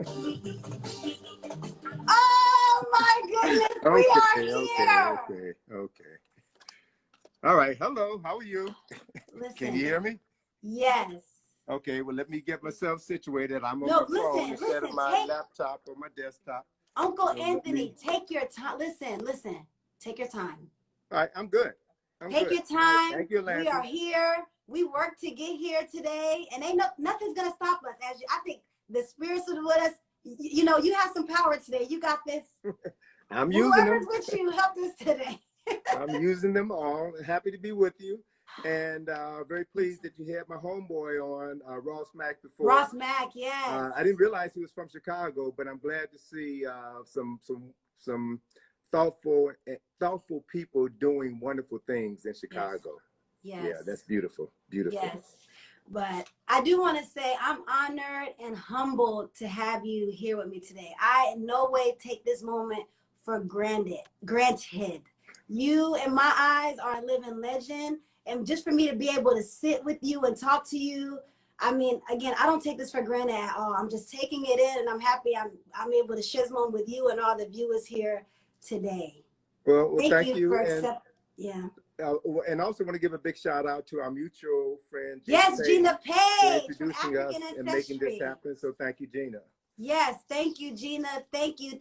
Oh my goodness, we are here. Okay. All right. Hello. How are you? Listen, Can you hear me? Yes. Okay. Well, let me get myself situated. I'm on No, my phone listen, instead of my laptop or my desktop. Uncle Anthony, take your time. Listen. Take your time. All right. I'm good. Take your time. Right, thank you, Lance. We are here. We worked to get here today, and nothing's gonna stop us. I think the spirits are with us. You know, you have some power today. You got this. I'm using them. Whoever's with you helped us today. I'm using them all. Happy to be with you, and very pleased that you had my homeboy on, Ross Mack, before. Ross Mack, yes. I didn't realize he was from Chicago, but I'm glad to see some thoughtful people doing wonderful things in Chicago. Yes. Yeah, that's beautiful. Beautiful. Yes. But I do want to say I'm honored and humbled to have you here with me today. I in no way take this moment for granted. You, in my eyes, are a living legend. And just for me to be able to sit with you and talk to you, I mean, again, I don't take this for granted at all. I'm just taking it in, and I'm happy I'm able to share this moment with you and all the viewers here today. Well, thank you. For accepting. Yeah. And also want to give a big shout out to our mutual friend, Gina Page, for introducing us and making this happen. So thank you, Gina. Yes, thank you, Gina. Thank you.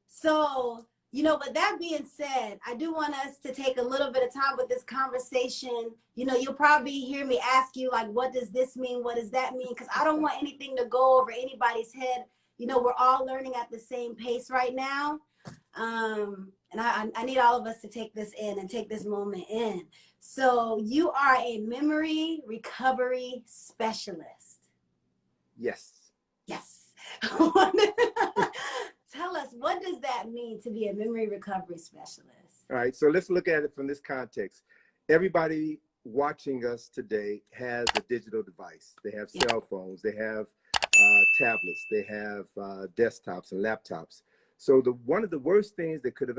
So, you know, with that being said, I do want us to take a little bit of time with this conversation. You know, you'll probably hear me ask you, like, what does this mean? What does that mean? Because I don't want anything to go over anybody's head. You know, we're all learning at the same pace right now. And I need all of us to take this in and take this moment in. So you are a memory recovery specialist. Yes. Tell us, what does that mean to be a memory recovery specialist? All right, so let's look at it from this context. Everybody watching us today has a digital device. They have cell phones, they have tablets, they have desktops and laptops. So one of the worst things that could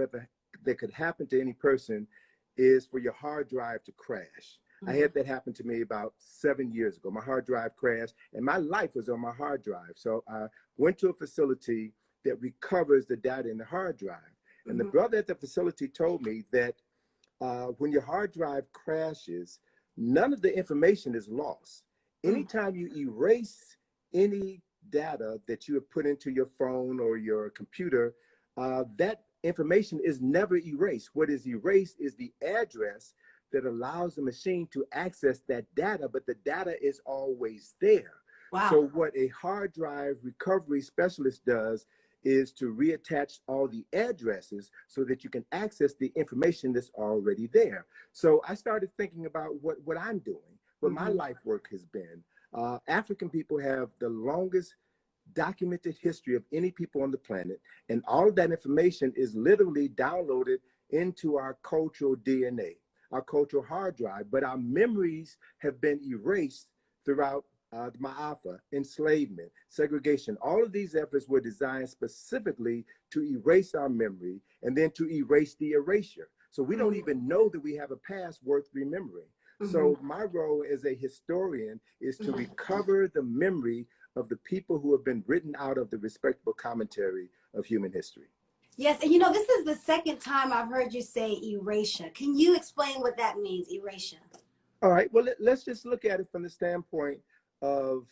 happen to any person is for your hard drive to crash. I had that happen to me about 7 years ago. My hard drive crashed, and my life was on my hard drive. So I went to a facility that recovers the data in the hard drive. And the brother at the facility told me that when your hard drive crashes, none of the information is lost. Anytime you erase any data that you have put into your phone or your computer, that information is never erased. What is erased is the address that allows the machine to access that data, but the data is always there. Wow. So what a hard drive recovery specialist does is to reattach all the addresses so that you can access the information that's already there. So I started thinking about what I'm doing, what my life work has been. African people have the longest documented history of any people on the planet, and all of that information is literally downloaded into our cultural DNA, our cultural hard drive, but our memories have been erased throughout the Ma'afa, enslavement, segregation. All of these efforts were designed specifically to erase our memory and then to erase the erasure. So we don't even know that we have a past worth remembering. So my role as a historian is to recover the memory of the people who have been written out of the respectable commentary of human history. Yes, and you know, this is the second time I've heard you say erasure. Can you explain what that means, erasure? All right, well, let's just look at it from the standpoint of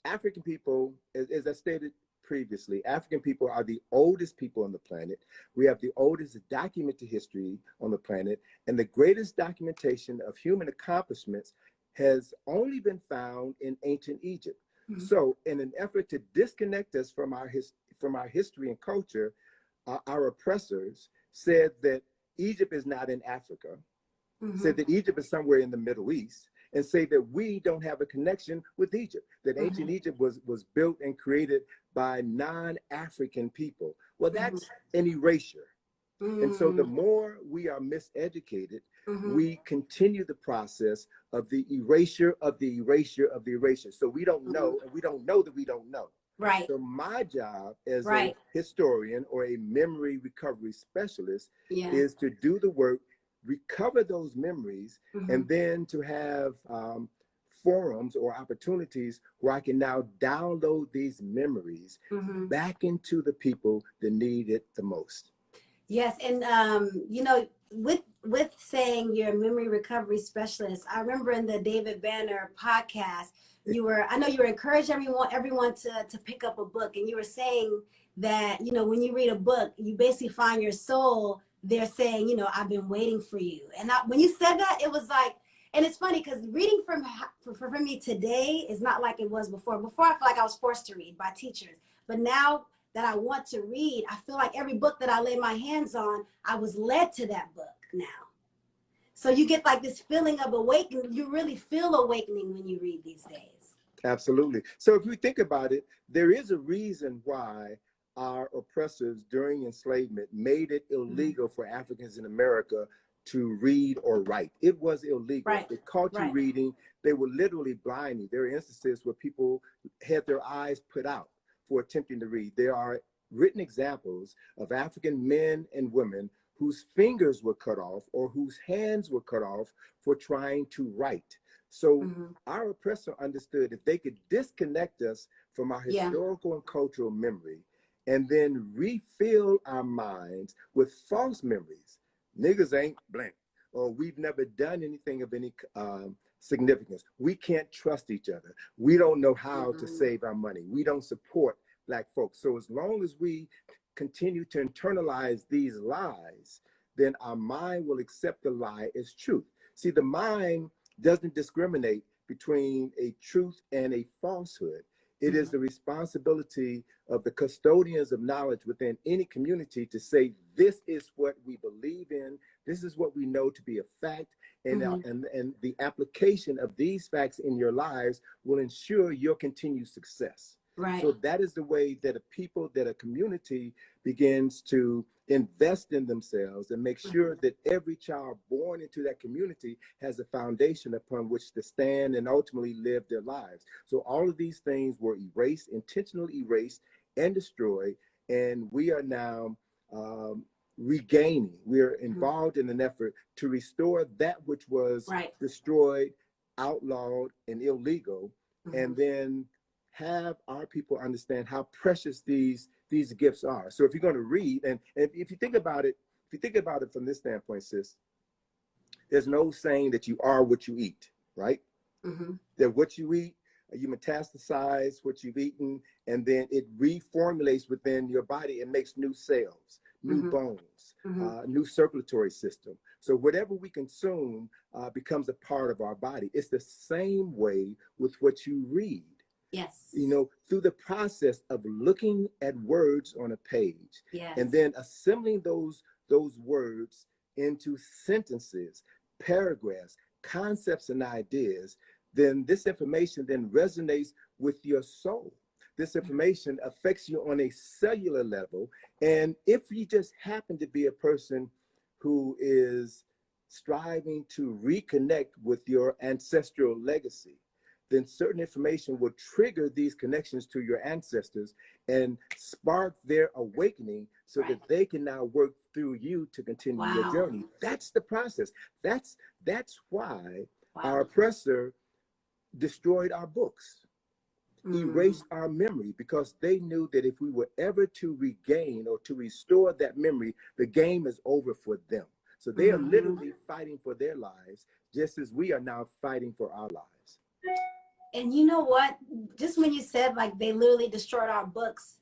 African people. As I stated previously, African people are the oldest people on the planet. We have the oldest documented history on the planet, and the greatest documentation of human accomplishments has only been found in ancient Egypt. So in an effort to disconnect us from our history and culture, our oppressors said that Egypt is not in Africa, said that Egypt is somewhere in the Middle East, and say that we don't have a connection with Egypt, that ancient Egypt was built and created by non-African people. Well, that's an erasure. And so the more we are miseducated, we continue the process of the erasure of the erasure of the erasure. So we don't know, and we don't know that we don't know. Right. So my job as a historian or a memory recovery specialist is to do the work, recover those memories, and then to have forums or opportunities where I can now download these memories back into the people that need it the most. Yes, and you know, with saying you're a memory recovery specialist, I remember in the David Banner podcast, I know you were encouraging everyone to pick up a book, and you were saying that, you know, when you read a book, you basically find your soul there saying, you know, I've been waiting for you. And when you said that, it was like, and it's funny because reading for me today is not like it was before. Before, I feel like I was forced to read by teachers, but now that I want to read, I feel like every book that I lay my hands on, I was led to that book now. So you get like this feeling of awakening. You really feel awakening when you read these days. Absolutely. So if you think about it, there is a reason why our oppressors during enslavement made it illegal for Africans in America to read or write. It was illegal. Right. If they caught you reading, they would literally blind you. There are instances where people had their eyes put out for attempting to read. There are written examples of African men and women whose fingers were cut off or whose hands were cut off for trying to write. So our oppressor understood if they could disconnect us from our historical and cultural memory and then refill our minds with false memories. Niggas ain't blank, or we've never done anything of any significance. We can't trust each other. We don't know how to save our money. We don't support Black folks. So as long as we continue to internalize these lies, then our mind will accept the lie as truth. See, the mind doesn't discriminate between a truth and a falsehood. It is the responsibility of the custodians of knowledge within any community to say, this is what we believe in, this is what we know to be a fact, and the application of these facts in your lives will ensure your continued success. Right. So that is the way that a community begins to invest in themselves and make sure that every child born into that community has a foundation upon which to stand and ultimately live their lives. So all of these things were erased, intentionally erased and destroyed, and we are now regaining. We are involved in an effort to restore that which was destroyed, outlawed, and illegal, and then have our people understand how precious these gifts are. So if you're going to read, and if you think about it from this standpoint, sis, there's no saying that you are what you eat, right? That what you eat, you metastasize what you've eaten, and then it reformulates within your body and makes new cells, new bones, new circulatory system. So whatever we consume becomes a part of our body. It's the same way with what you read. Yes. You know, through the process of looking at words on a page and then assembling those words into sentences, paragraphs, concepts, and ideas, then this information then resonates with your soul. This information affects you on a cellular level. And if you just happen to be a person who is striving to reconnect with your ancestral legacy, then certain information will trigger these connections to your ancestors and spark their awakening so that they can now work through you to continue your journey. That's the process. That's why our oppressor destroyed our books, erased our memory, because they knew that if we were ever to regain or to restore that memory, the game is over for them. So they are literally fighting for their lives, just as we are now fighting for our lives. And you know what? Just when you said like they literally destroyed our books,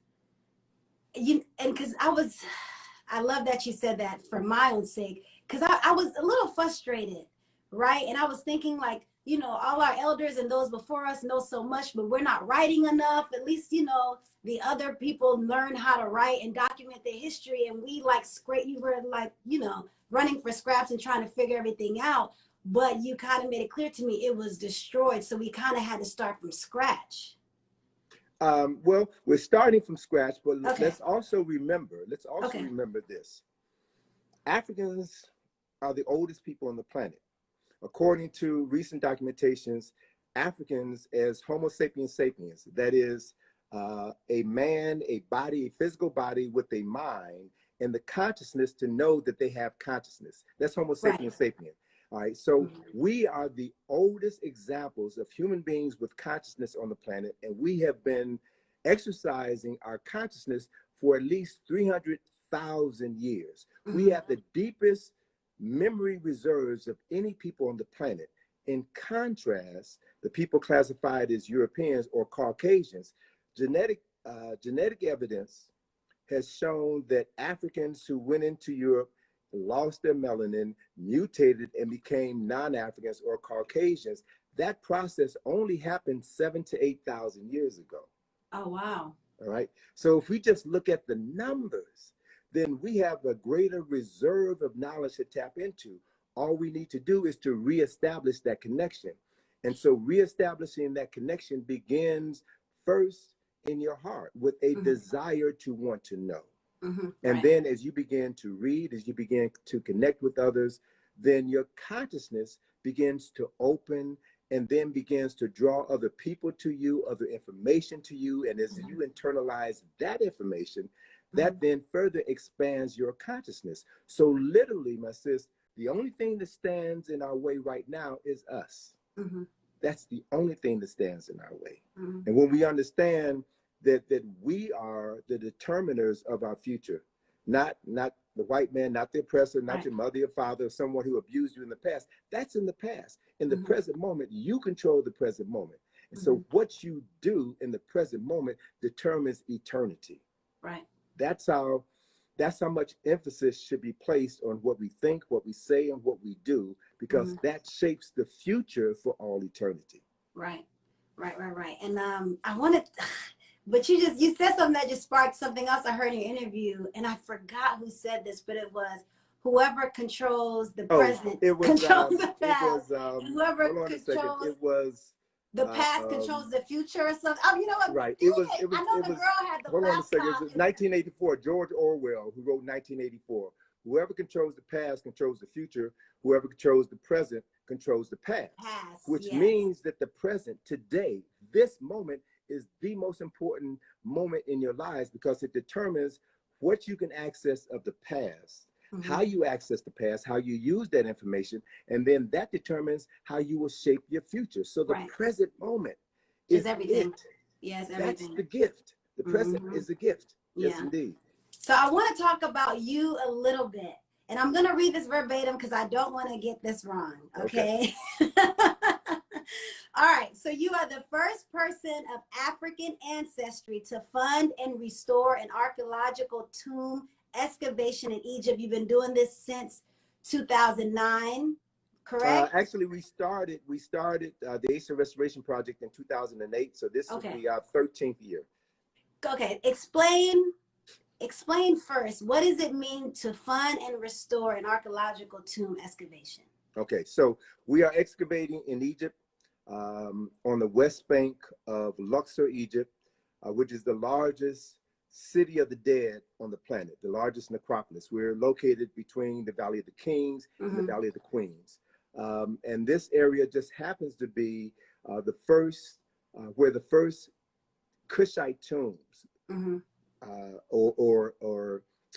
because I love that you said that for my own sake, because I was a little frustrated, right? And I was thinking like, you know, all our elders and those before us know so much, but we're not writing enough. At least, you know, the other people learn how to write and document their history, and we like you were like, you know, running for scraps and trying to figure everything out. But you kind of made it clear to me it was destroyed. So we kind of had to start from scratch. Well, we're starting from scratch, but let's also remember this. Africans are the oldest people on the planet. According to recent documentations, Africans as Homo sapiens sapiens, that is a man, a body, a physical body with a mind and the consciousness to know that they have consciousness. That's Homo sapiens sapiens. All right, so Mhm. we are the oldest examples of human beings with consciousness on the planet, and we have been exercising our consciousness for at least 300,000 years. We Mhm. have the deepest memory reserves of any people on the planet. In contrast, the people classified as Europeans or Caucasians, genetic evidence has shown that Africans who went into Europe lost their melanin, mutated, and became non-Africans or Caucasians. That process only happened 7 to 8,000 years ago. Oh, wow. All right. So if we just look at the numbers, then we have a greater reserve of knowledge to tap into. All we need to do is to reestablish that connection. And so reestablishing that connection begins first in your heart with a Mhm. desire to want to know. Mhm. And Right. then as you begin to read, as you begin to connect with others, then your consciousness begins to open and then begins to draw other people to you, other information to you. And as you internalize that information, that then further expands your consciousness. So literally, my sis, the only thing that stands in our way right now is us. Mhm. That's the only thing that stands in our way. Mhm. And when we understand that we are the determiners of our future, not the white man, not the oppressor, not Right. your mother, your father, or someone who abused you in the past. That's in the past. In the Mhm. present moment, you control the present moment. And so what you do in the present moment determines eternity. Right. That's how much emphasis should be placed on what we think, what we say, and what we do, because that shapes the future for all eternity. Right. And I wanted, but you said something that just sparked something else I heard in your interview, and I forgot who said this, but it was whoever controls the present controls the past, and whoever hold on a second. controls It was the past controls the future or something. Oh, you know what? right. Dang It was I know the girl had the hold on a second. It laptop. was 1984. George Orwell, who wrote 1984. Whoever controls the past controls the future. Whoever controls the present controls the past. Which means that the present, today, this moment is the most important moment in your lives, because it determines what you can access of the past, how you access the past, how you use that information, and then that determines how you will shape your future. So the present moment is everything. it. Yes, That's everything. the gift. The present is a gift. Yeah. Yes, indeed. So I want to talk about you a little bit. And I'm going to read this verbatim because I don't want to get this wrong. Okay. All right. So you are the first person of African ancestry to fund and restore an archaeological tomb excavation in Egypt. You've been doing this since 2009, correct? Actually, we started the Asa Restoration Project in 2008. So this will be our 13th year. Okay. Explain first, what does it mean to fund and restore an archaeological tomb excavation? Okay, so we are excavating in Egypt, on the west bank of Luxor, Egypt, which is the largest city of the dead on the planet, the largest necropolis. We're located between the Valley of the Kings and the Valley of the Queens. And this area just happens to be where the first Kushite tombs, or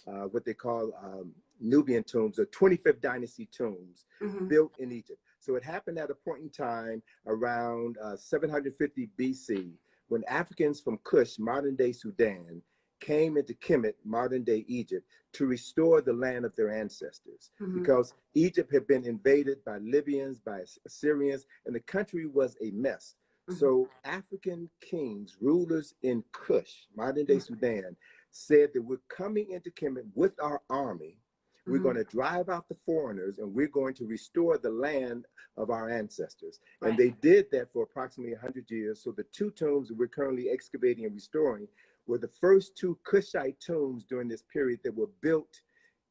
what they call Nubian tombs, or 25th dynasty tombs, built in Egypt. So it happened at a point in time around 750 BC, when Africans from Kush, modern day Sudan, came into Kemet, modern day Egypt, to restore the land of their ancestors. Because Egypt had been invaded by Libyans, by Assyrians, and the country was a mess. So African kings, rulers in Kush, modern day Sudan, said that we're coming into Kemet with our army. We're going to drive out the foreigners, and we're going to restore the land of our ancestors. And they did that for approximately 100 years. So the two tombs that we're currently excavating and restoring were the first two Kushite tombs during this period that were built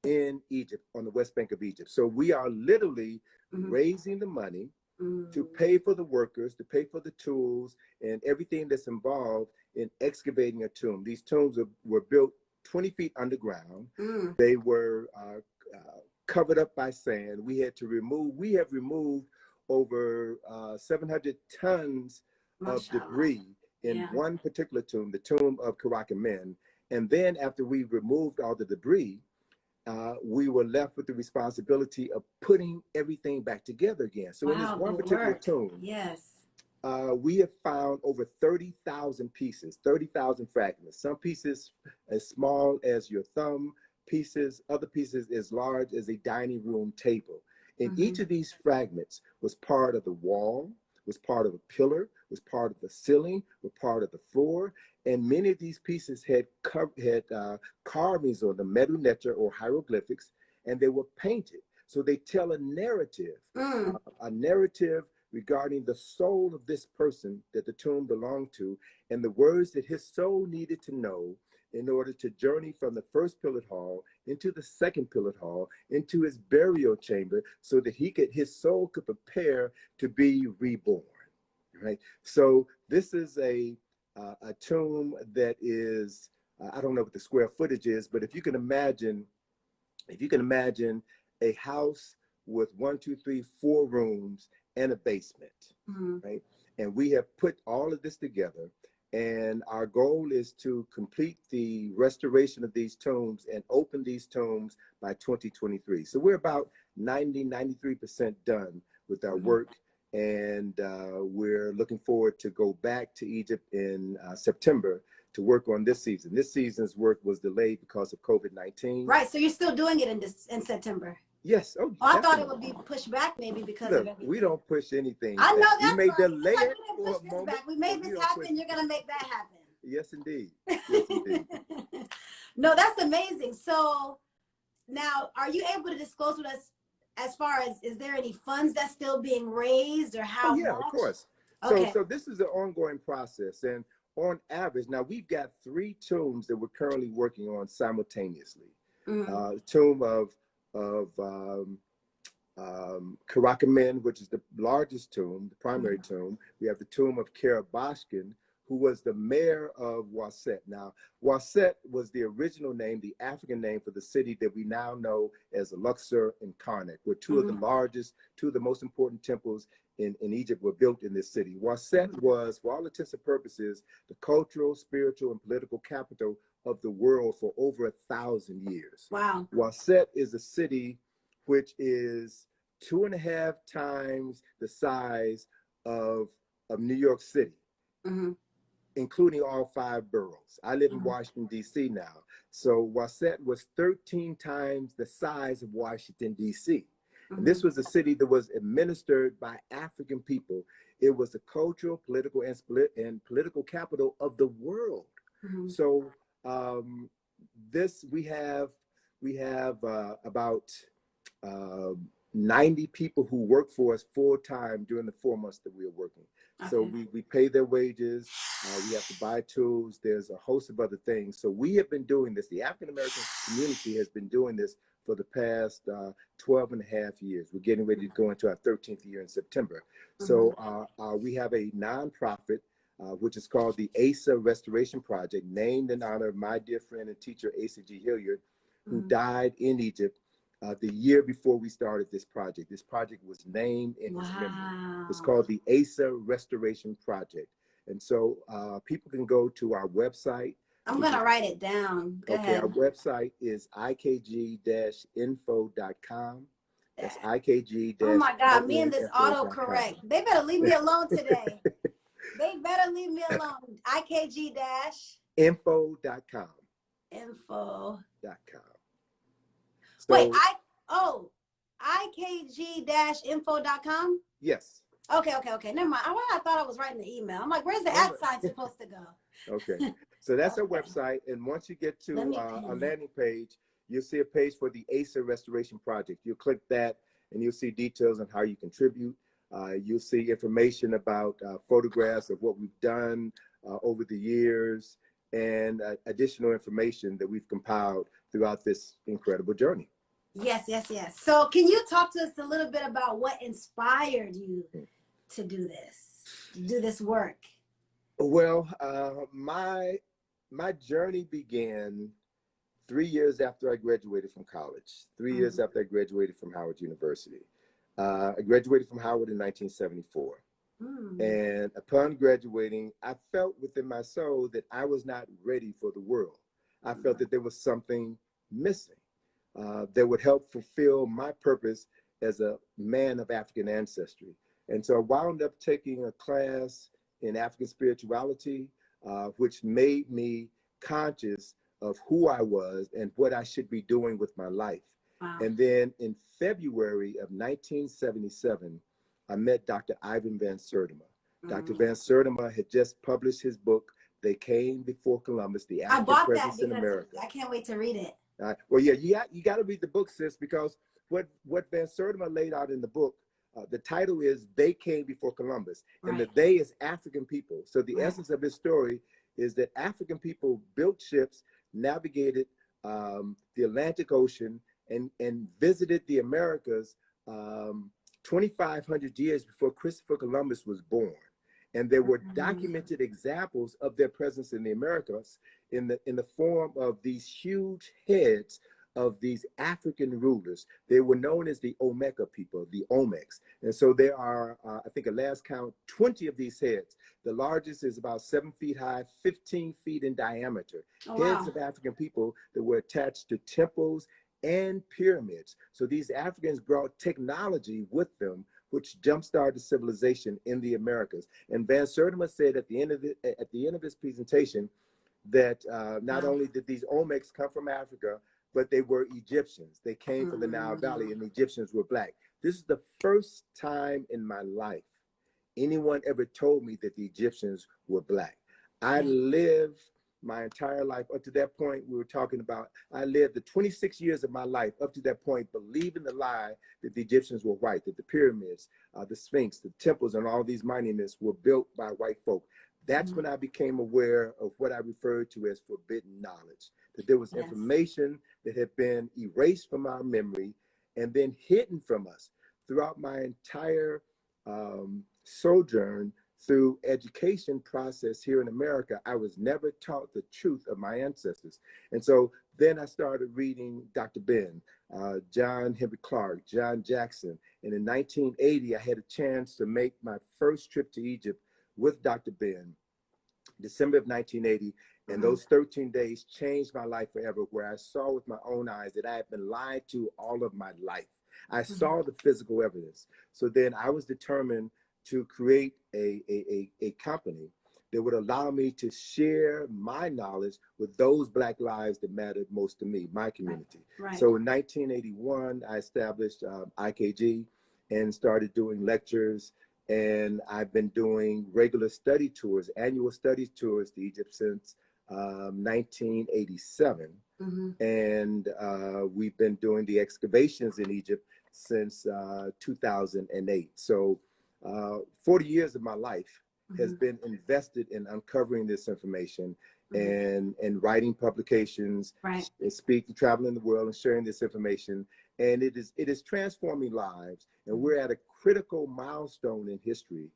in Egypt, on the west bank of Egypt. So we are literally raising the money to pay for the workers, to pay for the tools, and everything that's involved in excavating a tomb. These tombs were built 20 feet underground. They were covered up by sand. We have removed over 700 tons of debris in one particular tomb, the tomb of Karaka Men. And then after we removed all the debris, we were left with the responsibility of putting everything back together again. So in this Wow, one good particular work. tomb, Yes. we have found over 30,000 pieces, 30,000 fragments. Some pieces as small as your thumb, other pieces as large as a dining room table. And each of these fragments was part of the wall, was part of a pillar, was part of the ceiling, was part of the floor. And many of these pieces had carvings on the metal netter or hieroglyphics, and they were painted. So they tell a narrative, regarding the soul of this person that the tomb belonged to, and the words that his soul needed to know in order to journey from the first pillared hall into the second pillared hall, into his burial chamber, so that his soul could prepare to be reborn. Right. So this is a tomb that is, I don't know what the square footage is, but if you can imagine a house with 1, 2, 3, 4 rooms and a basement, right? And we have put all of this together, and our goal is to complete the restoration of these tombs and open these tombs by 2023. So we're about 93% done with our work, and we're looking forward to go back to Egypt in September to work on this season. This season's work was delayed because of COVID-19. Right, so you're still doing it in September? Yes. Oh, I thought it would be pushed back maybe because of everything. We don't push anything I know back. that's we may right. delay like, it for a moment. Back. We made this happen. You're going to make that happen. Yes, indeed. Yes, indeed. No, that's amazing. So now, are you able to disclose with us as far as, is there any funds that's still being raised or how much? Of course. Okay. So this is an ongoing process. And on average, now we've got 3 tombs that we're currently working on simultaneously. The tomb of Karakamen, which is the largest tomb, the primary tomb. We have the tomb of Karabashkin, who was the mayor of Waset. Now, Waset was the original name, the African name for the city that we now know as Luxor and Karnak, where 2 of the largest, 2 of the most important temples in Egypt were built in this city. Waset was, for all intents and purposes, the cultural, spiritual, and political capital of the world for over 1,000 years. Wow. Waset is a city which is 2.5 times the size of New York City, including all 5 boroughs. I live in Washington, D.C. now. So Waset was 13 times the size of Washington, D.C. And this was a city that was administered by African people. It was the cultural, political, and political capital of the world. So we have about 90 people who work for us full time during the 4 months that we are working. So we pay their wages, we have to buy tools, there's a host of other things. So we have been doing this, the African American community has been doing this for the past 12 and a half years. We're getting ready to go into our 13th year in September. So we have a nonprofit, which is called the Asa Restoration Project, named in honor of my dear friend and teacher, Asa G. Hilliard, who died in Egypt the year before we started this project. This project was named in his memory. It's called the Asa Restoration Project. And so people can go to our website. I'm going to write it down. Go ahead. Our website is ikg-info.com. That's ikg- Oh my God, me and this autocorrect. They better leave me alone today. They better leave me alone. ikg-info.com. Info.com. So, wait, ikg-info.com? Yes. Okay. Never mind. I thought I was writing the email. I'm like, where's the @ sign supposed to go? Okay. So that's our website. And once you get to a landing page, you'll see a page for the Asa Restoration Project. You'll click that and you'll see details on how you contribute. You'll see information about photographs of what we've done over the years and additional information that we've compiled throughout this incredible journey. Yes. So can you talk to us a little bit about what inspired you to do this work? Well, my journey began 3 years after I graduated from college, 3 years after I graduated from Howard University. I graduated from Howard in 1974. And upon graduating, I felt within my soul that I was not ready for the world. I felt that there was something missing. that would help fulfill my purpose as a man of African ancestry. And so I wound up taking a class in African spirituality, which made me conscious of who I was and what I should be doing with my life. Wow. And then in February of 1977, I met Dr. Ivan Van Sertima. Dr. Van Sertima had just published his book, They Came Before Columbus, The African Presence in America. I can't wait to read it. Well, yeah, you got to read the book, sis, because what Van Sertima laid out in the book, the title is They Came Before Columbus, and the they is African people. So the essence of his story is that African people built ships, navigated the Atlantic Ocean, and visited the Americas 2,500 years before Christopher Columbus was born. And there were documented examples of their presence in the Americas in the form of these huge heads of these African rulers. They were known as the Omeka people, the Olmecs. And so there are, I think at last count, 20 of these heads. The largest is about 7 feet high, 15 feet in diameter. Heads of African people that were attached to temples and pyramids. So these Africans brought technology with them, which jump-started civilization in the Americas. And Van Sertima said at the end of his presentation that not only did these Olmecs come from Africa, but they were Egyptians. They came from the Nile Valley, and the Egyptians were black. This is the first time in my life anyone ever told me that the Egyptians were black. I lived my entire life up to that point we were talking about. I lived the 26 years of my life up to that point believing the lie that the Egyptians were white, that the pyramids, the Sphinx, the temples, and all these monuments were built by white folk. That's when I became aware of what I referred to as forbidden knowledge, that there was information that had been erased from our memory and then hidden from us. Throughout my entire sojourn through education process here in America, I was never taught the truth of my ancestors. And so then I started reading Dr. Ben, John Henry Clark, John Jackson. And in 1980, I had a chance to make my first trip to Egypt with Dr. Ben, December of 1980. And those 13 days changed my life forever, where I saw with my own eyes that I had been lied to all of my life. I saw the physical evidence. So then I was determined to create a company that would allow me to share my knowledge with those Black lives that mattered most to me, my community. So in 1981, I established IKG and started doing lectures. And I've been doing regular study tours, annual study tours to Egypt since 1987. And we've been doing the excavations in Egypt since 2008. So 40 years of my life has been invested in uncovering this information and writing publications, speaking, traveling the world and sharing this information. And it is transforming lives. And we're at a critical milestone in history,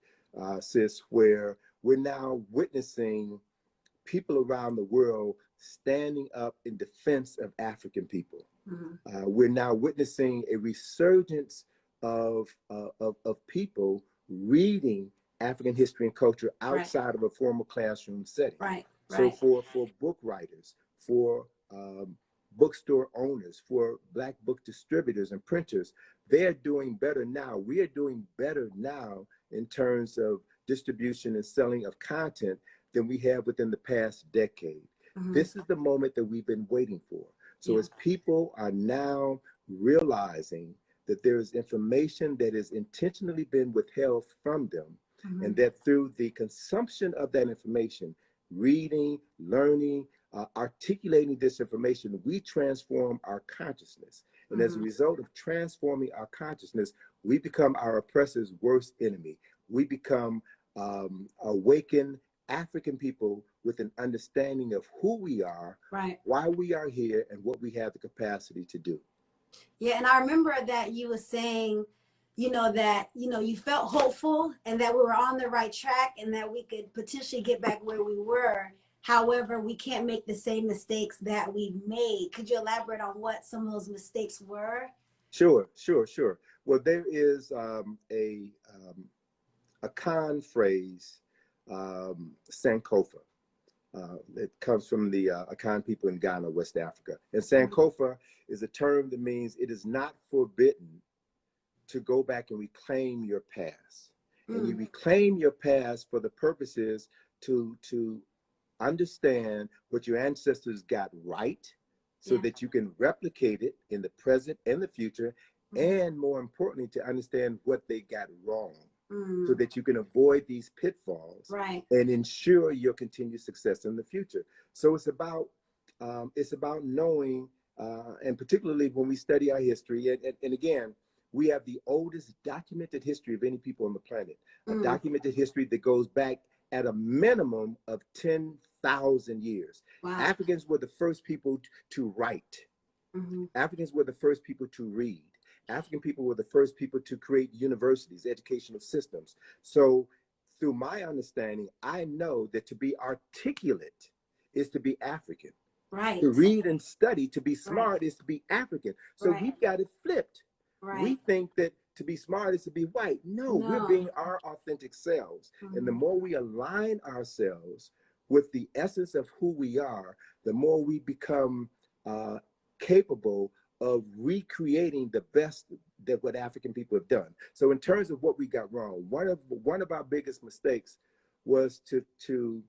sis, where we're now witnessing people around the world standing up in defense of African people. We're now witnessing a resurgence of people reading African history and culture outside of a formal classroom setting. So for book writers, for bookstore owners, for Black book distributors and printers, they're doing better now. We are doing better now in terms of distribution and selling of content than we have within the past decade. This is the moment that we've been waiting for. So as people are now realizing that there is information that has intentionally been withheld from them, and that through the consumption of that information, reading, learning, articulating this information, we transform our consciousness. And as a result of transforming our consciousness, we become our oppressor's worst enemy. We become awakened African people with an understanding of who we are, why we are here, and what we have the capacity to do. Yeah, and I remember that you were saying, that, you felt hopeful and that we were on the right track and that we could potentially get back where we were. However, we can't make the same mistakes that we made. Could you elaborate on what some of those mistakes were? Sure. Well, there is a con phrase, Sankofa. It comes from the Akan people in Ghana, West Africa. And Sankofa is a term that means it is not forbidden to go back and reclaim your past. And you reclaim your past for the purposes to understand what your ancestors got right, so that you can replicate it in the present and the future, and more importantly, to understand what they got wrong, so that you can avoid these pitfalls and ensure your continued success in the future. So it's about knowing, and particularly when we study our history, and again, we have the oldest documented history of any people on the planet, a documented history that goes back at a minimum of 10,000 years. Wow. Africans were the first people to write. Africans were the first people to read. African people were the first people to create universities, educational systems. So through my understanding, I know that to be articulate is to be African. Right. To read and study, to be smart is to be African. So we've got it flipped. We think that to be smart is to be white. No, we're being our authentic selves. And the more we align ourselves with the essence of who we are, the more we become capable of recreating the best that what African people have done. So in terms of what we got wrong, one of our biggest mistakes was to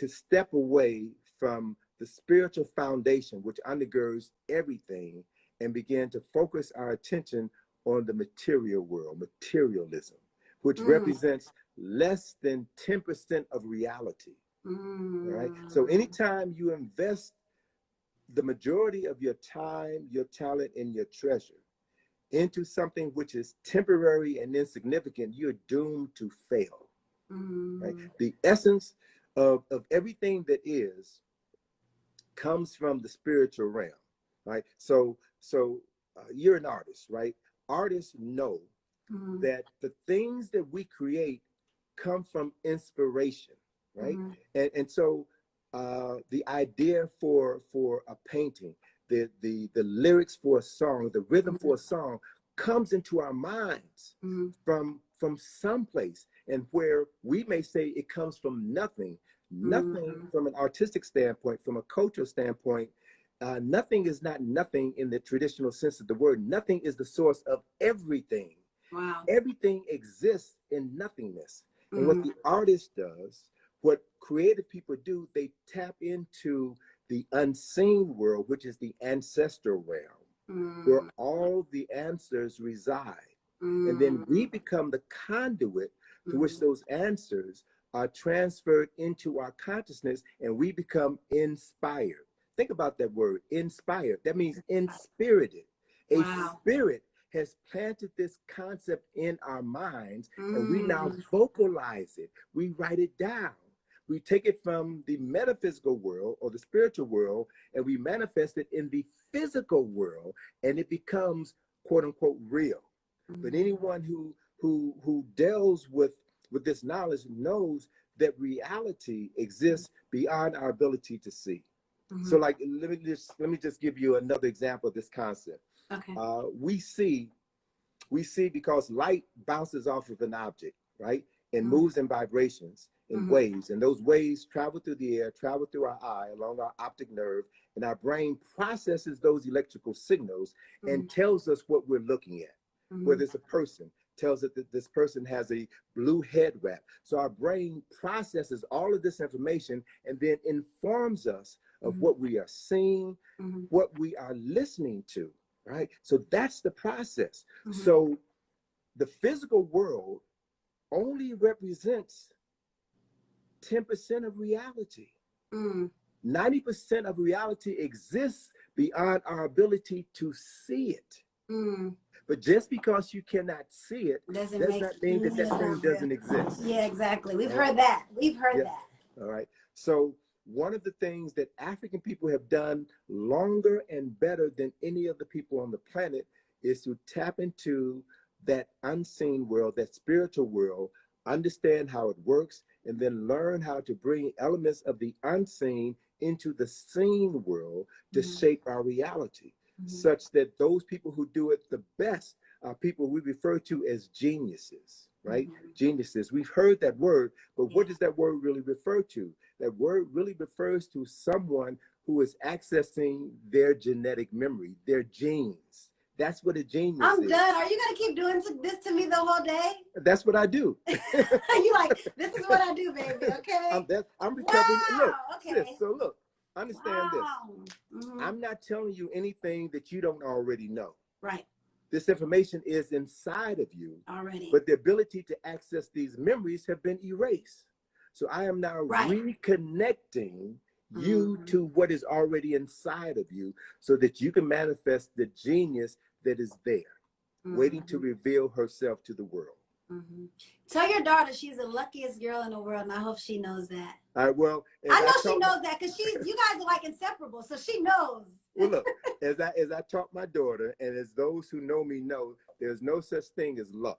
step away from the spiritual foundation which undergirds everything, and begin to focus our attention on the material world, materialism, which represents less than 10% of reality. Right? So anytime you invest the majority of your time, your talent, and your treasure into something which is temporary and insignificant, you're doomed to fail. Right? The essence of everything that is comes from the spiritual realm. Right? So you're an artist, right? Artists know that the things that we create come from inspiration, right? And so the idea for a painting, the lyrics for a song, the rhythm for a song comes into our minds from someplace, and where we may say it comes from nothing from an artistic standpoint, from a cultural standpoint. Nothing is not nothing in the traditional sense of the word. Nothing is the source of everything. Wow. Everything exists in nothingness. And what the artist does, what creative people do, they tap into the unseen world, which is the ancestral realm, where all the answers reside. And then we become the conduit to which those answers are transferred into our consciousness, and we become inspired. Think about that word, inspired. That means inspirited. A spirit has planted this concept in our minds, and we now vocalize it. We write it down. We take it from the metaphysical world or the spiritual world, and we manifest it in the physical world, and it becomes quote unquote real. But anyone who delves with this knowledge knows that reality exists beyond our ability to see. So like, let me just give you another example of this concept. Okay. We see because light bounces off of an object, right? And moves in vibrations, in waves. And those waves travel through the air, travel through our eye, along our optic nerve, and our brain processes those electrical signals and tells us what we're looking at. Whether it's a person, tells us that this person has a blue head wrap. So our brain processes all of this information and then informs us of what we are seeing, what we are listening to, right? So that's the process. So the physical world only represents 10% of reality. 90% of reality exists beyond our ability to see it. But just because you cannot see it does not mean that that thing doesn't exist. Yeah, exactly. We've heard that. We've heard that. All right. So one of the things that African people have done longer and better than any other people on the planet is to tap into that unseen world, that spiritual world, understand how it works, and then learn how to bring elements of the unseen into the seen world to shape our reality. Such that those people who do it the best are people we refer to as geniuses, right? Geniuses. We've heard that word, but what does that word really refer to? That word really refers to someone who is accessing their genetic memory, their genes. That's what a genius I'm is. good. Are you gonna keep doing this to me the whole day? That's what I do. You like, this is what I do, baby. Okay. I'm recovering. Wow. Look, Okay. sis, so look, understand this. Mm-hmm. I'm not telling you anything that you don't already know. Right. This information is inside of you Already. but the ability to access these memories have been erased. So I am now reconnecting you to what is already inside of you so that you can manifest the genius that is there, waiting to reveal herself to the world. Tell your daughter she's the luckiest girl in the world, and I hope she knows that. Well, I know she knows that because you guys are like inseparable, so she knows. Well, look, as I taught my daughter, and as those who know me know, there's no such thing as luck,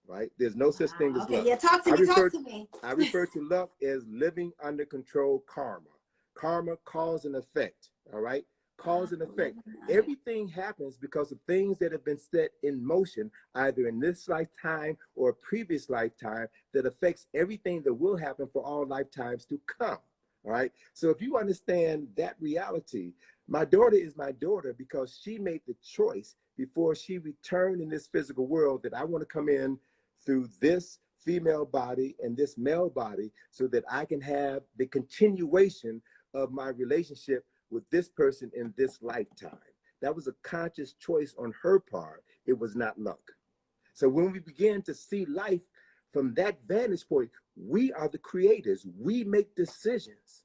right? There's no such thing as luck. Yeah, talk to me. I refer to luck as living under control karma. Karma, cause and effect, all right? Cause and effect. Everything happens because of things that have been set in motion, either in this lifetime or a previous lifetime, that affects everything that will happen for all lifetimes to come, all right? So if you understand that reality, my daughter is my daughter because she made the choice before she returned in this physical world that I want to come in through this female body and this male body so that I can have the continuation of my relationship with this person in this lifetime. That was a conscious choice on her part. It was not luck. So when we begin to see life from that vantage point, we are the creators. We make decisions.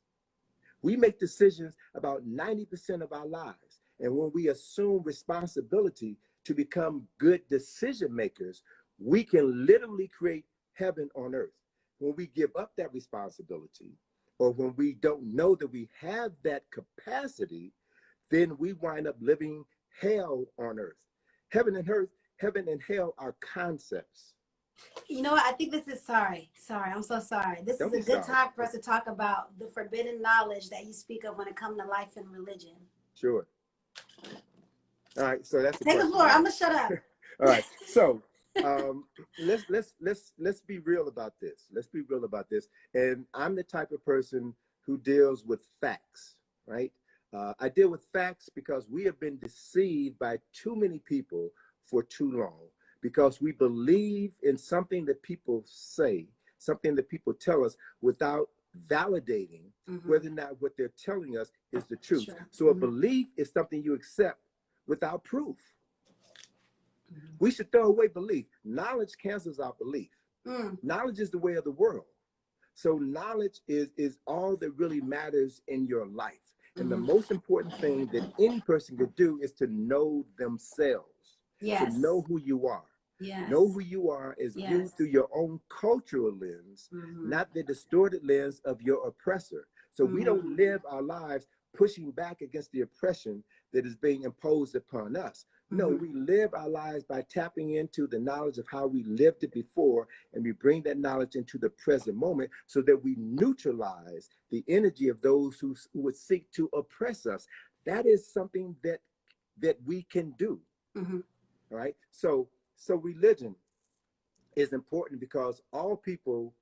We make decisions about 90% of our lives. And when we assume responsibility to become good decision makers, we can literally create heaven on earth. When we give up that responsibility, or when we don't know that we have that capacity, then we wind up living hell on earth. Heaven and hell are concepts. You know what? I think this is sorry. I'm so sorry. This is a good time for us to talk about the forbidden knowledge that you speak of when it comes to life and religion. Sure. All right. So that's take the floor. I'm gonna shut up. All right. So let's be real about this. Let's be real about this. And I'm the type of person who deals with facts, right? I deal with facts because we have been deceived by too many people for too long, because we believe in something that people say, something that people tell us without validating whether or not what they're telling us is the truth. Sure. So a belief is something you accept without proof. We should throw away belief. Knowledge cancels out belief. Knowledge is the way of the world. So knowledge is all that really matters in your life. And the most important thing that any person could do is to know themselves. To know who you are. Know who you are is viewed through your own cultural lens, not the distorted lens of your oppressor. So we don't live our lives pushing back against the oppression that is being imposed upon us. No, we live our lives by tapping into the knowledge of how we lived it before, and we bring that knowledge into the present moment so that we neutralize the energy of those who would seek to oppress us. That is something that we can do. All right. So religion is important because all people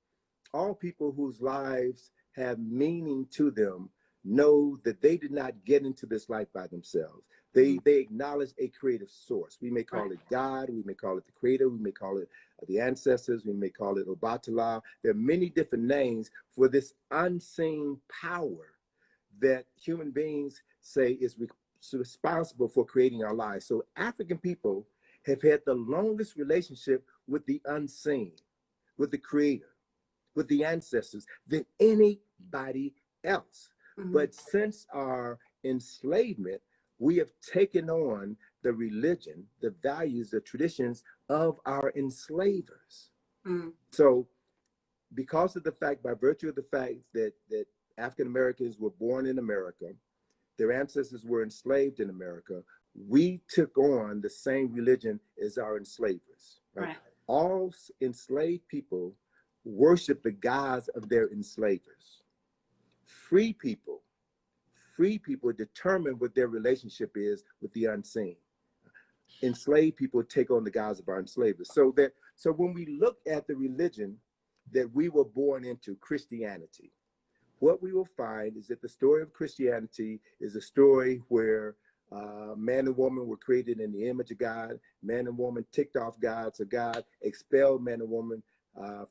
whose lives have meaning to them know that they did not get into this life by themselves. They acknowledge a creative source. We may call it God, we may call it the creator, we may call it the ancestors, we may call it Obatala. There are many different names for this unseen power that human beings say is responsible for creating our lives. So African people have had the longest relationship with the unseen, with the creator, with the ancestors than anybody else. But since our enslavement, we have taken on the religion, the values, the traditions of our enslavers. So because of the fact, by virtue of the fact that African Americans were born in America, their ancestors were enslaved in America, we took on the same religion as our enslavers. Right? All enslaved people worship the gods of their enslavers. Free people determine what their relationship is with the unseen. Enslaved people take on the gods of our enslavers. So when we look at the religion that we were born into, Christianity, what we will find is that the story of Christianity is a story where man and woman were created in the image of God. Man and woman ticked off God, so God expelled man and woman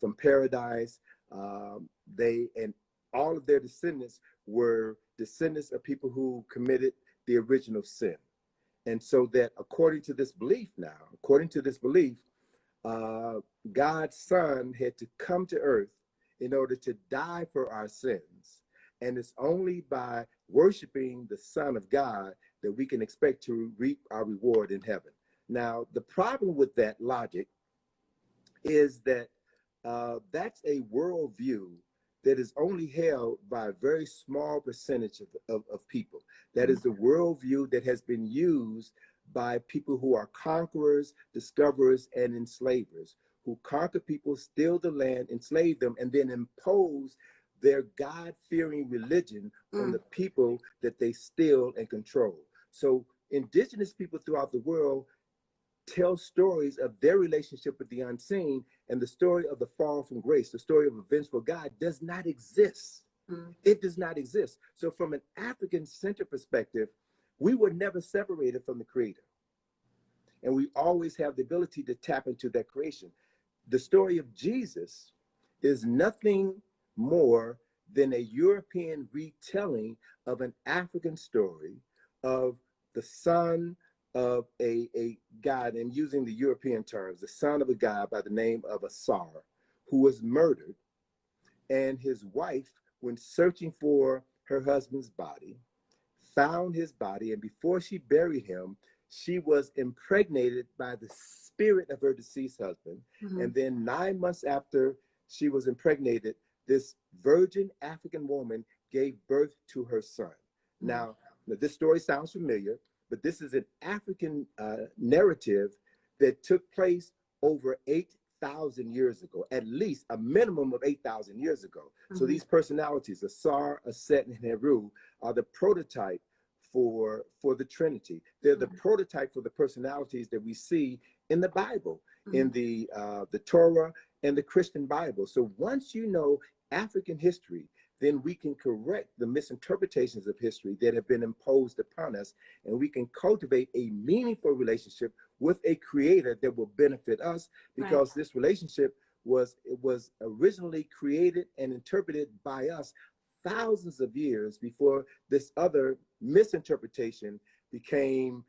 from paradise. And all of their descendants were descendants of people who committed the original sin. And so that according to this belief God's son had to come to earth in order to die for our sins. And it's only by worshiping the Son of God that we can expect to reap our reward in heaven. Now, the problem with that logic is that that's a worldview that is only held by a very small percentage of people. That is the worldview that has been used by people who are conquerors, discoverers, and enslavers, who conquer people, steal the land, enslave them, and then impose their God-fearing religion on the people that they steal and control. So indigenous people throughout the world tell stories of their relationship with the unseen, and the story of the fall from grace, the story of a vengeful God, does not exist. It does not exist. So from an African-centered perspective, we were never separated from the Creator. And we always have the ability to tap into that creation. The story of Jesus is nothing more than a European retelling of an African story of the son of a god, and using the European terms, the son of a god by the name of Asa, who was murdered. And his wife, when searching for her husband's body, found his body, and before she buried him, she was impregnated by the spirit of her deceased husband. And then 9 months after she was impregnated, this virgin African woman gave birth to her son. Now, this story sounds familiar, but this is an African narrative that took place over 8,000 years ago, at least a minimum of 8,000 years ago. So these personalities, Asar, Aset, and Heru, are the prototype for the Trinity. They're the prototype for the personalities that we see in the Bible, in the Torah and the Christian Bible. So once you know African history, then we can correct the misinterpretations of history that have been imposed upon us, and we can cultivate a meaningful relationship with a creator that will benefit us, because this relationship was originally created and interpreted by us thousands of years before this other misinterpretation became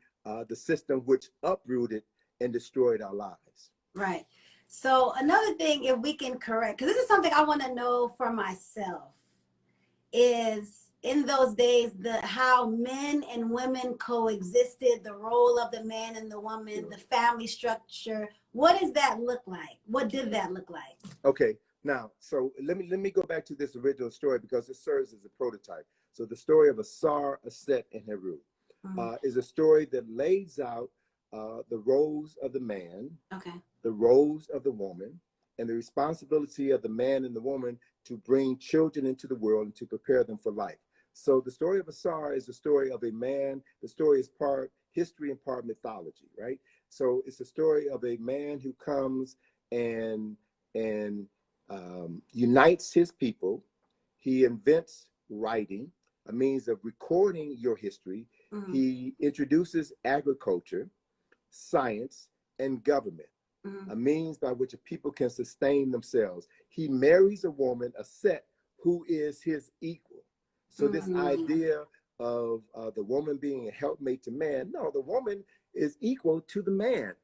the system which uprooted and destroyed our lives. Right. So another thing, if we can correct, because this is something I want to know for myself, is in those days, how men and women coexisted, the role of the man and the woman, the family structure. What does that look like? What did that look like? Okay, now, so let me go back to this original story, because it serves as a prototype. So the story of Asar, Aset, and Heru is a story that lays out the roles of the man, the roles of the woman, and the responsibility of the man and the woman to bring children into the world and to prepare them for life. So the story of Asar is the story of a man. The story is part history and part mythology, right? So it's a story of a man who comes and unites his people. He invents writing, a means of recording your history. He introduces agriculture, science, and government, a means by which a people can sustain themselves. He marries a woman, a Set, who is his equal. So this idea of the woman being a helpmate to man, no, the woman is equal to the man,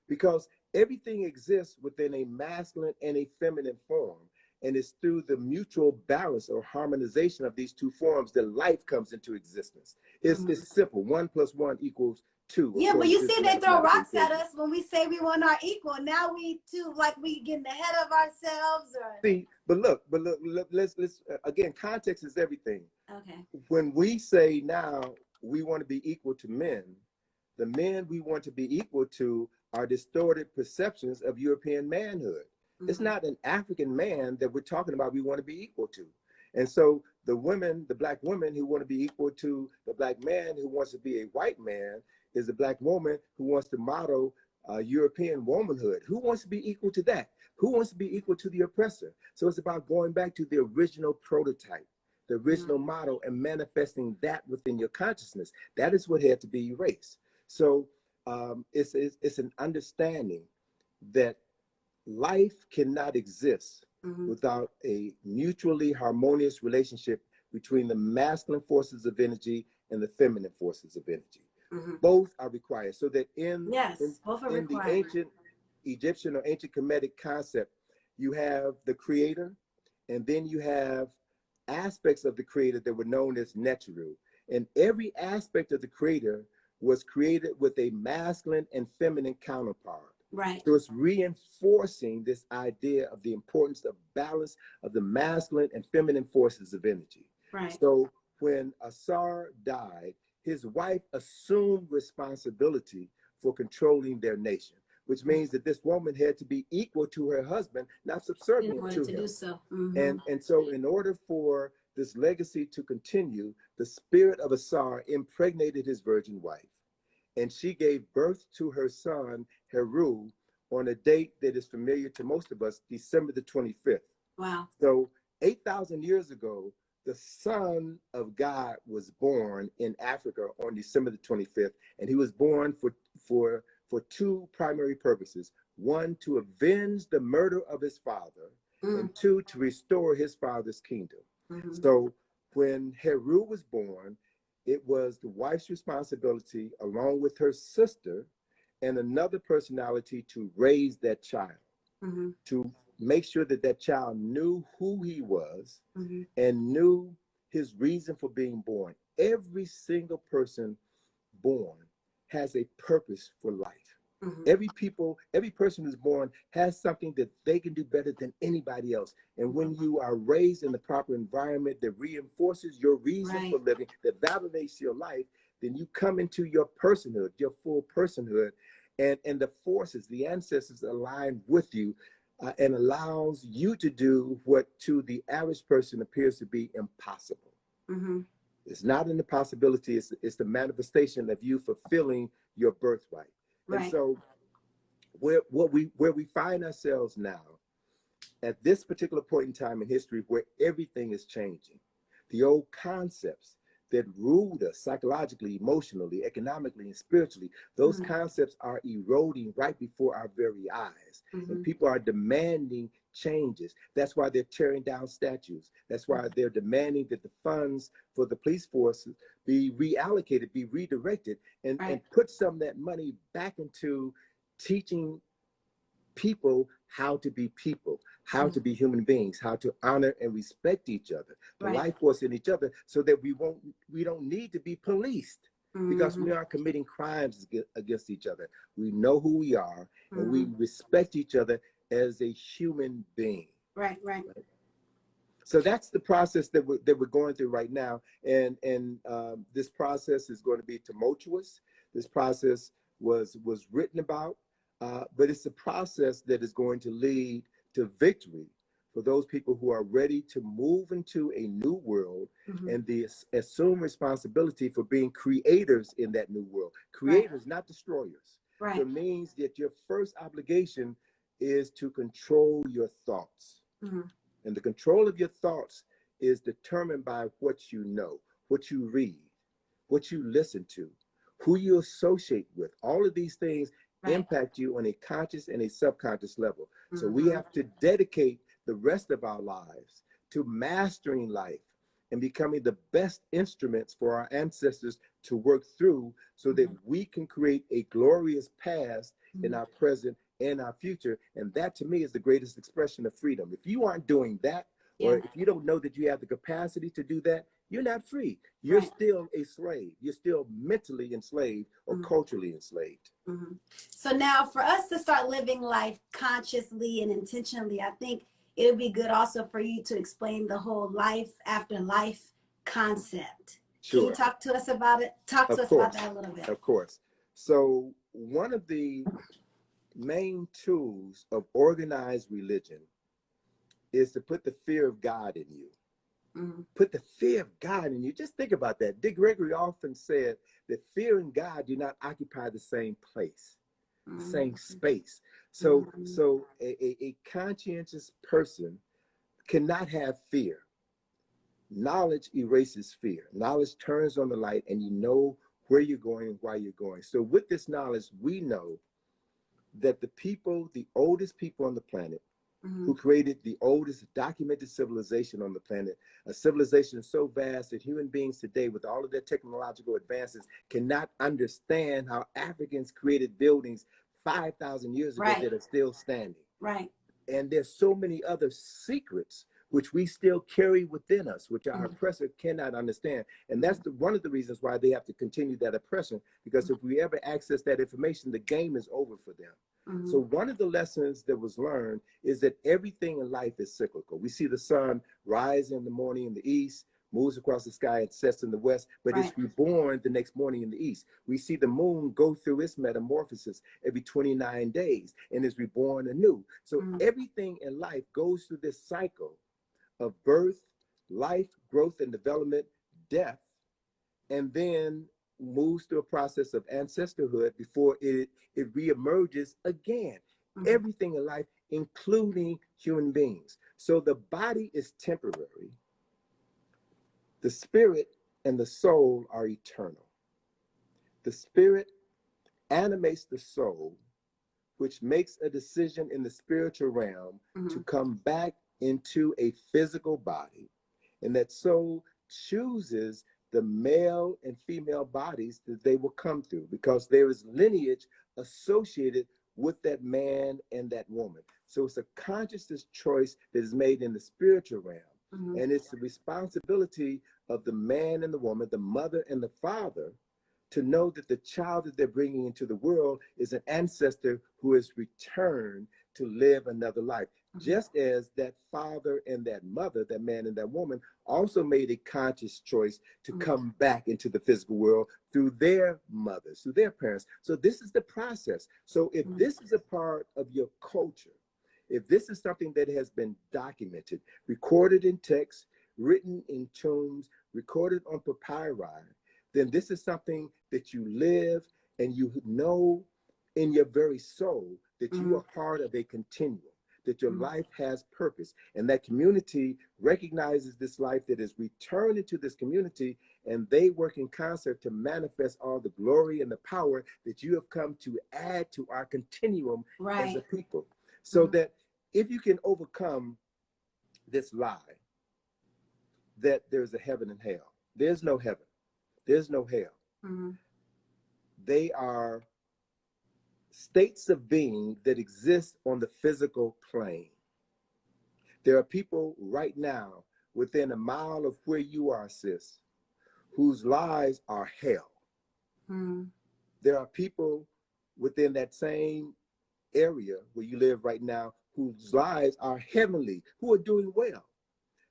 because everything exists within a masculine and a feminine form. And it's through the mutual balance or harmonization of these two forms that life comes into existence. It's simple. 1 + 1 = 2. Yeah, but you see, they throw rocks at us when we say we want our equal. Now we too, like, we getting ahead of ourselves. Or see, but look, let's again, context is everything. Okay. When we say now we want to be equal to men, the men we want to be equal to are distorted perceptions of European manhood. It's not an African man that we're talking about we want to be equal to. And so the women, the black women who want to be equal to the black man who wants to be a white man, is a black woman who wants to model European womanhood. Who wants to be equal to that? Who wants to be equal to the oppressor? So it's about going back to the original prototype. the original model, and manifesting that within your consciousness. That is what had to be erased. So it's an understanding that life cannot exist without a mutually harmonious relationship between the masculine forces of energy and the feminine forces of energy. Both are required, so that in the ancient Egyptian or ancient Kemetic concept, you have the creator, and then you have aspects of the creator that were known as Neteru. And every aspect of the creator was created with a masculine and feminine counterpart. Right. So it's reinforcing this idea of the importance of balance of the masculine and feminine forces of energy. Right. So when Asar died, his wife assumed responsibility for controlling their nation, which means that this woman had to be equal to her husband, not subservient to him. Do so. And so in order for this legacy to continue, the spirit of Asar impregnated his virgin wife, and she gave birth to her son, Heru, on a date that is familiar to most of us, December the 25th. Wow. So 8,000 years ago, the Son of God was born in Africa on December the 25th, and he was born for two primary purposes. One, to avenge the murder of his father, and two, to restore his father's kingdom. So when Heru was born, it was the wife's responsibility, along with her sister and another personality, to raise that child, to make sure that that child knew who he was and knew his reason for being born. Every single person born has a purpose for life. Every person who's born has something that they can do better than anybody else. And when you are raised in the proper environment that reinforces your reason for living, that validates your life, then you come into your personhood, your full personhood, and the forces, the ancestors align with you, and allows you to do what to the average person appears to be impossible. It's not an impossibility, it's the manifestation of you fulfilling your birthright. And so where we find ourselves now, at this particular point in time in history, where everything is changing, the old concepts that ruled us psychologically, emotionally, economically, and spiritually, those concepts are eroding right before our very eyes. And people are demanding changes. That's why they're tearing down statues. That's why they're demanding that the funds for the police forces be reallocated, be redirected, and put some of that money back into teaching people how to be people, how to be human beings, how to honor and respect each other, the life force in each other, so that we don't need to be policed, because we aren't committing crimes against each other. We know who we are, and we respect each other as a human being. Right. So that's the process that we're going through right now, and this process is going to be tumultuous. This process was written about, but it's a process that is going to lead to victory for those people who are ready to move into a new world and assume responsibility for being creators in that new world. Creators, not destroyers. So it means that your first obligation is to control your thoughts. And the control of your thoughts is determined by what you know, what you read, what you listen to, who you associate with. All of these things impact you on a conscious and a subconscious level. So we have to dedicate the rest of our lives to mastering life and becoming the best instruments for our ancestors to work through, so that we can create a glorious past in our present and our future. And that, to me, is the greatest expression of freedom. If you aren't doing that, or if you don't know that you have the capacity to do that, you're not free. You're still a slave. You're still mentally enslaved or culturally enslaved. So now, for us to start living life consciously and intentionally, I think it would be good also for you to explain the whole life after life concept. Sure. Can you talk to us about it? Talk to us about that a little bit. Of course. So one of the main tools of organized religion is to put the fear of God in you. Put the fear of God in you. Just think about that. Dick Gregory often said that fear and God do not occupy the same place, the same space. So a conscientious person cannot have fear. Knowledge erases fear. Knowledge turns on the light, and you know where you're going and why you're going. So with this knowledge, we know that the people, the oldest people on the planet, who created the oldest documented civilization on the planet, a civilization so vast that human beings today, with all of their technological advances, cannot understand how Africans created buildings 5,000 years ago that are still standing. Right. And there's so many other secrets which we still carry within us, which our oppressor cannot understand. And that's one of the reasons why they have to continue that oppression, because if we ever access that information, the game is over for them. So one of the lessons that was learned is that everything in life is cyclical. We see the sun rise in the morning in the east, moves across the sky and sets in the west, but it's reborn the next morning in the east. We see the moon go through its metamorphosis every 29 days and is reborn anew. So everything in life goes through this cycle of birth, life, growth and development, death, and then moves through a process of ancestorhood before it reemerges again. Everything in life, including human beings. So the body is temporary. The spirit and the soul are eternal. The spirit animates the soul, which makes a decision in the spiritual realm to come back into a physical body. And that soul chooses the male and female bodies that they will come through, because there is lineage associated with that man and that woman. So it's a consciousness choice that is made in the spiritual realm. And it's the responsibility of the man and the woman, the mother and the father, to know that the child that they're bringing into the world is an ancestor who has returned to live another life. Just as that father and that mother, that man and that woman, also made a conscious choice to come back into the physical world through their mothers, through their parents. So this is the process. So if this is a part of your culture, if this is something that has been documented, recorded in text, written in tombs, recorded on papyri, then this is something that you live and you know in your very soul that you are part of a continuum, that your life has purpose. And that community recognizes this life that is returned into this community, and they work in concert to manifest all the glory and the power that you have come to add to our continuum as a people. So that if you can overcome this lie that there's a heaven and hell, there's no heaven, there's no hell. They are states of being that exist on the physical plane. There are people right now within a mile of where you are, sis, whose lives are hell. There are people within that same area where you live right now whose lives are heavenly, who are doing well.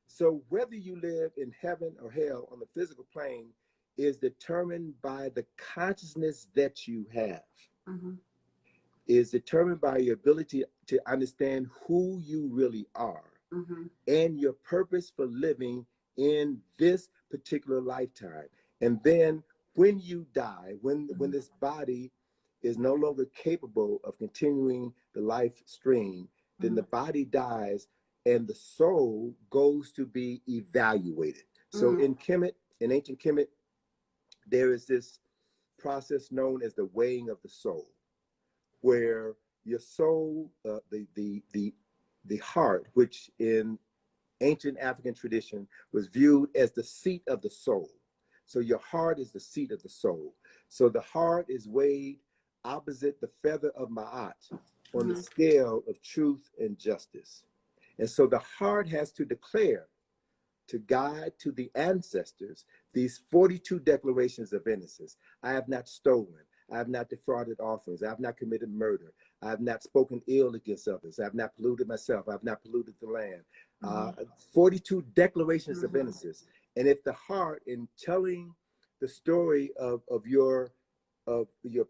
So whether you live in heaven or hell on the physical plane is determined by the consciousness that you have. Is determined by your ability to understand who you really are and your purpose for living in this particular lifetime. And then when you die, when this body is no longer capable of continuing the life stream, then the body dies and the soul goes to be evaluated. So in Kemet, in ancient Kemet, there is this process known as the weighing of the soul, where your soul, the heart, which in ancient African tradition was viewed as the seat of the soul. So your heart is the seat of the soul. So the heart is weighed opposite the feather of Ma'at on the scale of truth and justice. And so the heart has to declare to God, to the ancestors, these 42 declarations of innocence. I have not stolen. I have not defrauded offerings. I have not committed murder. I have not spoken ill against others. I have not polluted myself. I have not polluted the land. 42 declarations of innocence. And if the heart, in telling the story of your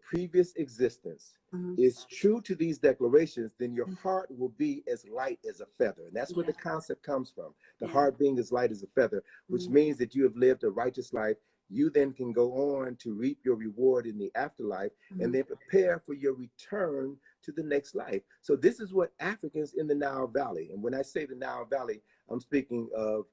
previous existence, is true to these declarations, then your heart will be as light as a feather. And that's where the concept comes from. The heart being as light as a feather, which means that you have lived a righteous life. You then can go on to reap your reward in the afterlife and then prepare for your return to the next life. So this is what Africans in the Nile Valley, and when I say the Nile Valley, I'm speaking of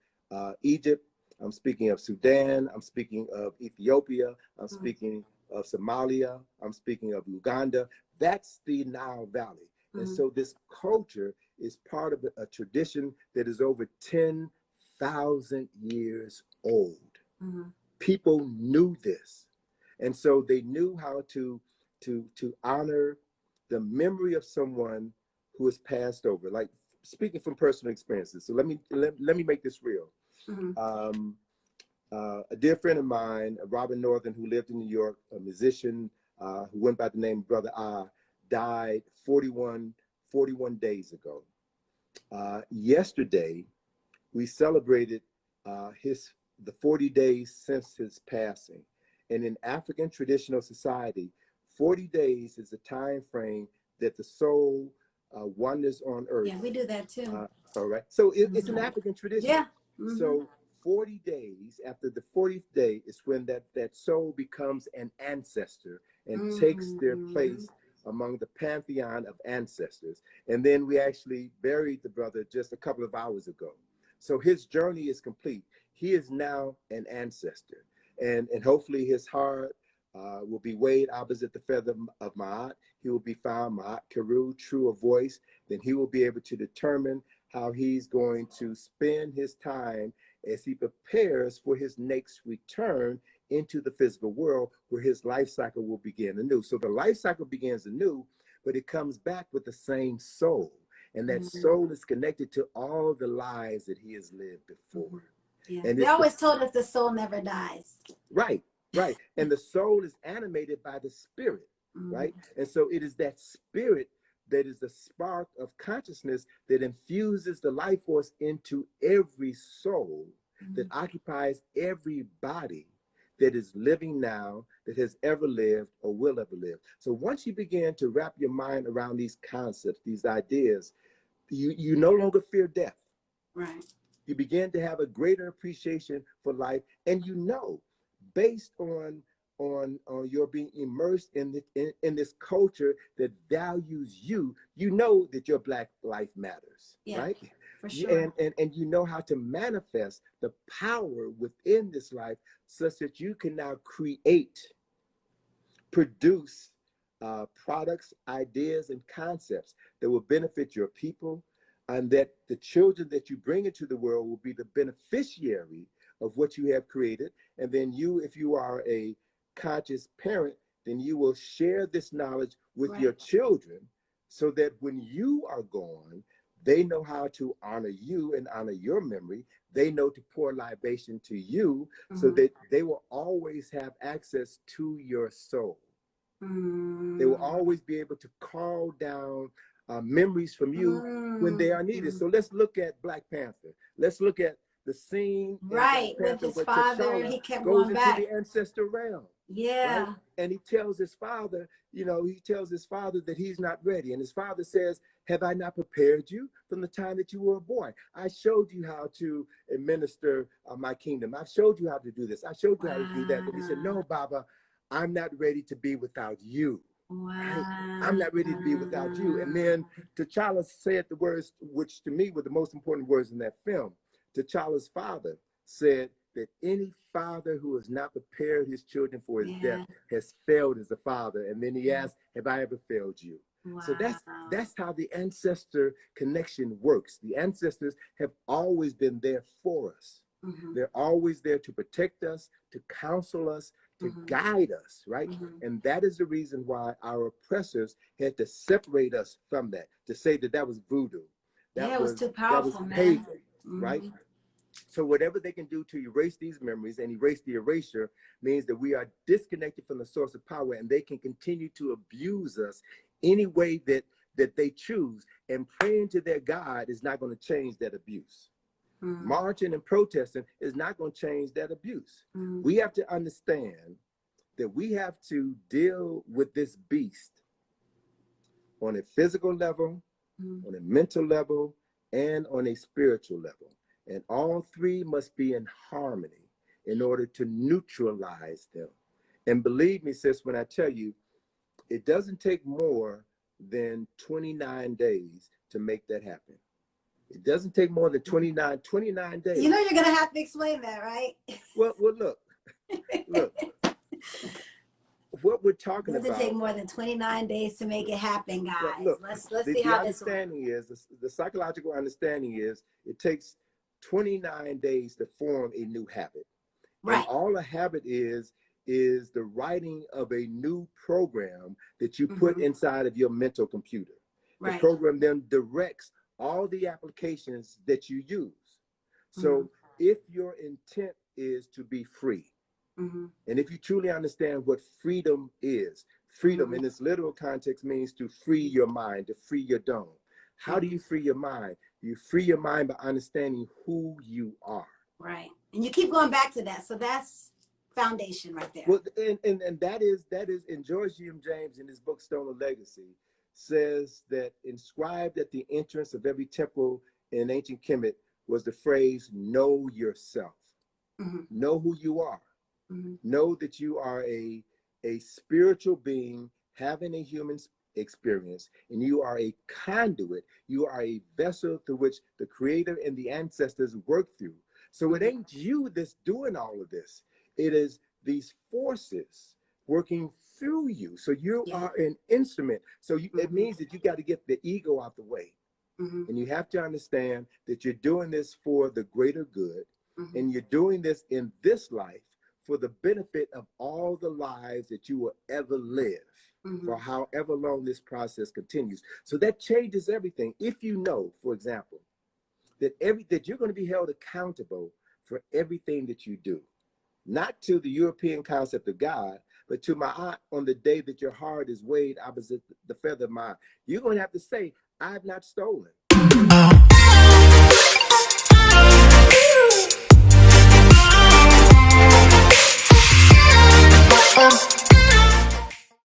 Egypt, I'm speaking of Sudan. I'm speaking of Ethiopia. I'm speaking of Somalia. I'm speaking of Uganda. That's the Nile Valley. And so this culture is part of a tradition that is over 10,000 years old. People knew this. And so they knew how to honor the memory of someone who has passed over. Like, speaking from personal experiences. So let me make this real. A dear friend of mine, Robin Northern, who lived in New York, a musician who went by the name of Brother Ah, died 41 days ago. Yesterday, we celebrated the 40 days since his passing. And in African traditional society, 40 days is the time frame that the soul wanders on earth. Yeah, we do that too. All right. So it's an African tradition. Yeah. So 40 days after the 40th day is when that soul becomes an ancestor and takes their place among the pantheon of ancestors. And then we actually buried the brother just a couple of hours ago. So his journey is complete. He is now an ancestor. And hopefully his heart will be weighed opposite the feather of Ma'at. He will be found Ma'at Keru, true of voice. Then he will be able to determine how he's going to spend his time as he prepares for his next return into the physical world, where his life cycle will begin anew. So the life cycle begins anew, but it comes back with the same soul. And that soul is connected to all the lives that he has lived before. Yeah. And they always told us the soul never dies. Right. And the soul is animated by the spirit, right? And so it is that spirit that is the spark of consciousness that infuses the life force into every soul that occupies every body that is living now, that has ever lived or will ever live. So once you begin to wrap your mind around these concepts, these ideas, you no longer fear death. Right. You begin to have a greater appreciation for life, and based on your being immersed in this culture that values you, that your Black life matters, right? For sure. And you know how to manifest the power within this life such that you can now produce products, ideas, and concepts that will benefit your people, and that the children that you bring into the world will be the beneficiary of what you have created. And then if you are a conscious parent, then you will share this knowledge with your children, so that when you are gone, they know how to honor you and honor your memory. They know to pour libation to you, so that they will always have access to your soul. They will always be able to call down memories from you when they are needed. So let's look at Black Panther. Let's look at the scene in Black with Panther his where father. T'Challa He kept goes going into back. the ancestor realm. Yeah. Right? And he tells his father, that he's not ready. And his father says, have I not prepared you from the time that you were born? I showed you how to administer my kingdom. I showed you how to do this. I showed you how to do that. But he said, no, Baba, I'm not ready to be without you. Wow. I'm not ready to be without you. And then T'Challa said the words, which to me were the most important words in that film. T'Challa's father said that any father who has not prepared his children for his death has failed as a father. And then he asked, have I ever failed you? Wow. So that's how the ancestor connection works. The ancestors have always been there for us. They're always there to protect us, to counsel us, to guide us, right? And that is the reason why our oppressors had to separate us from that, to say that was voodoo. It was too powerful, that was man. pagan, right? So whatever they can do to erase these memories and erase the erasure means that we are disconnected from the source of power, and they can continue to abuse us any way that they choose. And praying to their God is not going to change that abuse. Marching and protesting is not going to change that abuse. We have to understand that we have to deal with this beast on a physical level, on a mental level, and on a spiritual level. And all three must be in harmony in order to neutralize them. And believe me, sis, when I tell you, it doesn't take more than 29 days to make that happen. It doesn't take more than 29 days. You know you're gonna have to explain that, right? Well, look. What we're talking It doesn't about. take more than 29 days to make it happen, guys. Well, look, let's the, see the how this works. understanding is, the psychological understanding is, it takes 29 days to form a new habit. Right. And all a habit is the writing of a new program that you put inside of your mental computer. Right. The program then directs all the applications that you use. So if your intent is to be free, and if you truly understand what freedom is, freedom in its literal context means to free your mind, to free your dome. How do you free your mind? You free your mind by understanding who you are. Right. And you keep going back to that. So that's foundation right there. Well, and that is, and George G. M. James in his book Stone of Legacy says that inscribed at the entrance of every temple in ancient Kemet was the phrase, know yourself. Know who you are. Know that you are a spiritual being having a human experience, and you are a conduit. You are a vessel through which the Creator and the ancestors work through. So it ain't you that's doing all of this. It is these forces working through you. So you are an instrument. So it means that you got to get the ego out the way. And you have to understand that you're doing this for the greater good. And you're doing this in this life for the benefit of all the lives that you will ever live, for however long this process continues. So that changes everything. If you know, for example, that you're going to be held accountable for everything that you do, not to the European concept of God, but to my aunt, on the day that your heart is weighed opposite the feather of mine, you're going to have to say, I've not stolen.